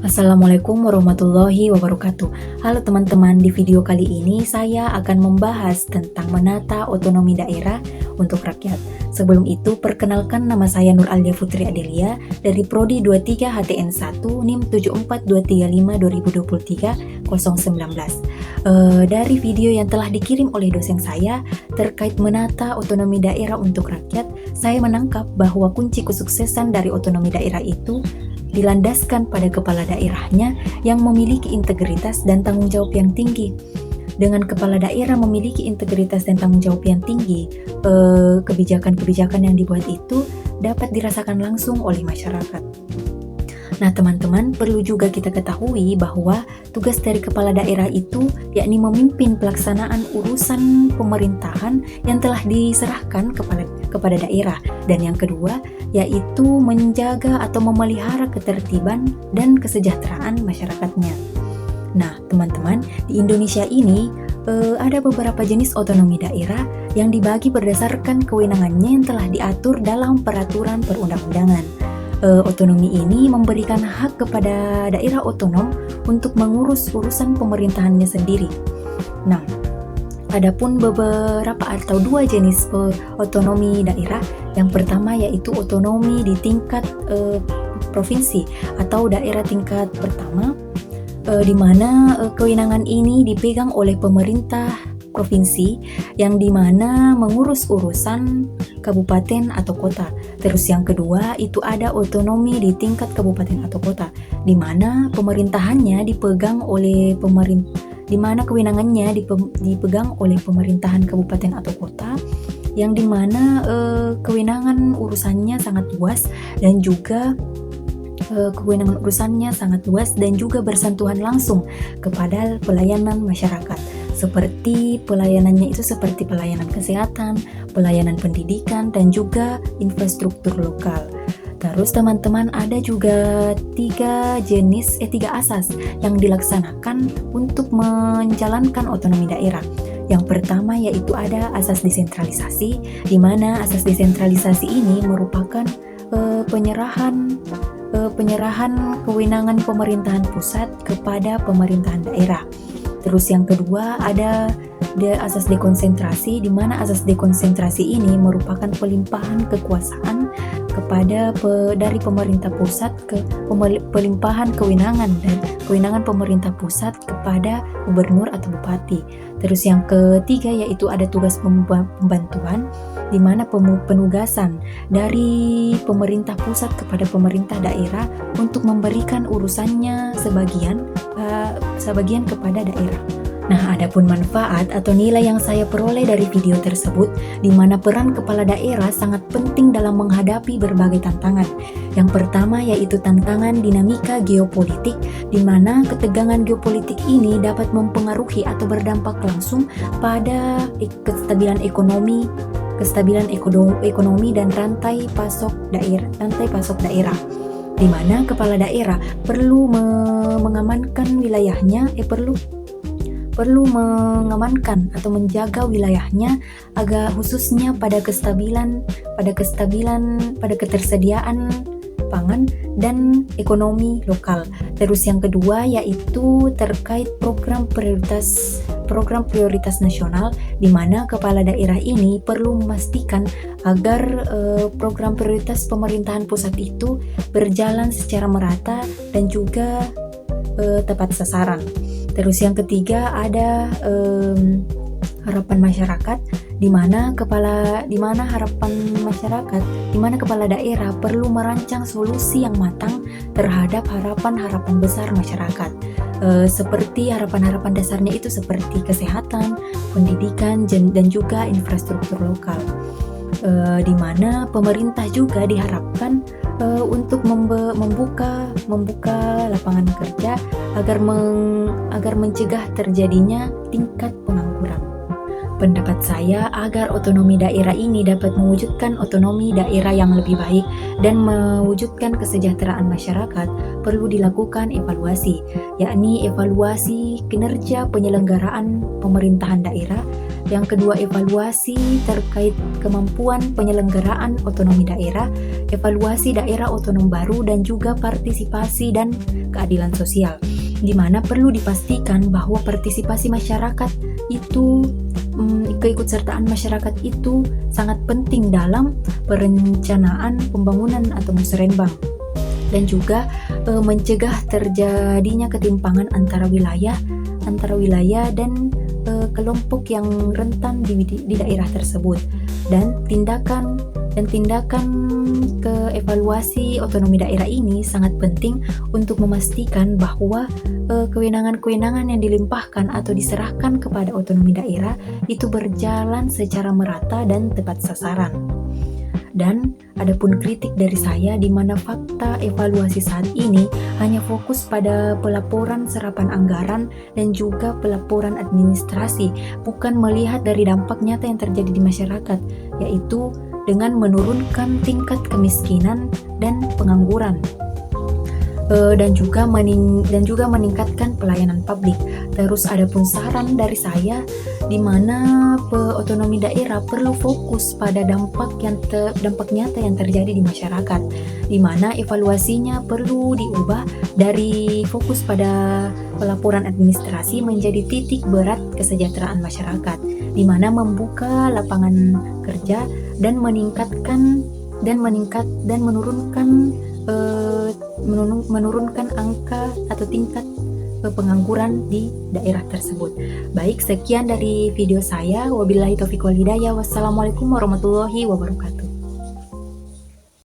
Assalamualaikum warahmatullahi wabarakatuh. Halo teman-teman, di video kali ini saya akan membahas tentang menata otonomi daerah untuk rakyat. Sebelum itu, perkenalkan nama saya Nur Alia Putri Adelia dari Prodi 23 HTN1 NIM 74235233 Dari video yang telah dikirim oleh dosen saya terkait menata otonomi daerah untuk rakyat, saya menangkap bahwa kunci kesuksesan dari otonomi daerah itu dilandaskan pada kepala daerahnya yang memiliki integritas dan tanggung jawab yang tinggi. Dengan kepala daerah memiliki integritas dan tanggung jawab yang tinggi, kebijakan-kebijakan yang dibuat itu dapat dirasakan langsung oleh masyarakat. Nah teman-teman, perlu juga kita ketahui bahwa tugas dari kepala daerah itu yakni memimpin pelaksanaan urusan pemerintahan yang telah diserahkan kepada daerah. Dan yang kedua, yaitu menjaga atau memelihara ketertiban dan kesejahteraan masyarakatnya. Nah teman-teman, di Indonesia ini ada beberapa jenis otonomi daerah yang dibagi berdasarkan kewenangannya yang telah diatur dalam peraturan perundang-undangan. Otonomi ini memberikan hak kepada daerah otonom untuk mengurus urusan pemerintahannya sendiri. Nah, adapun beberapa atau dua jenis otonomi daerah. Yang pertama yaitu otonomi di tingkat provinsi atau daerah tingkat pertama, di mana kewenangan ini dipegang oleh pemerintah provinsi yang dimana mengurus urusan kabupaten atau kota. Terus yang kedua itu ada otonomi di tingkat kabupaten atau kota, di mana pemerintahannya dipegang oleh di mana kewenangannya dipegang oleh pemerintahan kabupaten atau kota, yang dimana kewenangan urusannya sangat luas dan juga bersentuhan langsung kepada pelayanan masyarakat. Seperti pelayanannya itu seperti pelayanan kesehatan, pelayanan pendidikan, dan juga infrastruktur lokal. Terus teman-teman, ada juga tiga asas yang dilaksanakan untuk menjalankan otonomi daerah. Yang pertama yaitu ada asas desentralisasi, di mana asas desentralisasi ini merupakan penyerahan kewenangan pemerintahan pusat kepada pemerintahan daerah. Terus yang kedua ada asas dekonsentrasi, di mana asas dekonsentrasi ini merupakan pelimpahan kekuasaan dari pemerintah pusat pelimpahan kewenangan dan kewenangan pemerintah pusat kepada gubernur atau bupati. Terus yang ketiga yaitu ada tugas pembantuan, di mana penugasan dari pemerintah pusat kepada pemerintah daerah untuk memberikan urusannya sebagian kepada daerah. Nah, adapun manfaat atau nilai yang saya peroleh dari video tersebut, di mana peran kepala daerah sangat penting dalam menghadapi berbagai tantangan. Yang pertama yaitu tantangan dinamika geopolitik, di mana ketegangan geopolitik ini dapat mempengaruhi atau berdampak langsung pada kestabilan ekonomi dan rantai pasok daerah, di mana kepala daerah perlu mengamankan wilayahnya, perlu mengamankan atau menjaga wilayahnya agar khususnya pada ketersediaan pangan dan ekonomi lokal. Terus yang kedua yaitu terkait program prioritas nasional, di mana kepala daerah ini perlu memastikan agar program prioritas pemerintahan pusat itu berjalan secara merata dan juga tepat sasaran. Terus yang ketiga ada harapan masyarakat, di mana kepala daerah perlu merancang solusi yang matang terhadap harapan-harapan besar masyarakat. Seperti harapan-harapan dasarnya itu seperti kesehatan, pendidikan, dan juga infrastruktur lokal. Di mana pemerintah juga diharapkan untuk membuka lapangan kerja agar mencegah terjadinya tingkat pengangguran. Pendapat saya, agar otonomi daerah ini dapat mewujudkan otonomi daerah yang lebih baik dan mewujudkan kesejahteraan masyarakat, perlu dilakukan evaluasi, yakni evaluasi kinerja penyelenggaraan pemerintahan daerah Yang kedua, evaluasi terkait kemampuan penyelenggaraan otonomi daerah, evaluasi daerah otonom baru, dan juga partisipasi dan keadilan sosial, di mana perlu dipastikan bahwa partisipasi masyarakat itu, keikutsertaan masyarakat itu sangat penting dalam perencanaan pembangunan atau musrenbang, dan juga mencegah terjadinya ketimpangan antara wilayah dan kelompok yang rentan di daerah tersebut, dan tindakan ke evaluasi otonomi daerah ini sangat penting untuk memastikan bahwa kewenangan-kewenangan yang dilimpahkan atau diserahkan kepada otonomi daerah itu berjalan secara merata dan tepat sasaran. Dan adapun kritik dari saya di mana fakta evaluasi saat ini hanya fokus pada pelaporan serapan anggaran dan juga pelaporan administrasi, bukan melihat dari dampak nyata yang terjadi di masyarakat, yaitu dengan menurunkan tingkat kemiskinan dan pengangguran, dan juga meningkatkan pelayanan publik. Terus adapun saran dari saya di mana otonomi daerah perlu fokus pada dampak nyata yang terjadi di masyarakat, di mana evaluasinya perlu diubah dari fokus pada pelaporan administrasi menjadi titik berat kesejahteraan masyarakat, di mana membuka lapangan kerja dan menurunkan angka atau tingkat pengangguran di daerah tersebut. Baik, sekian dari video saya. Wabillahi taufiq wal hidayah. Wassalamualaikum warahmatullahi wabarakatuh.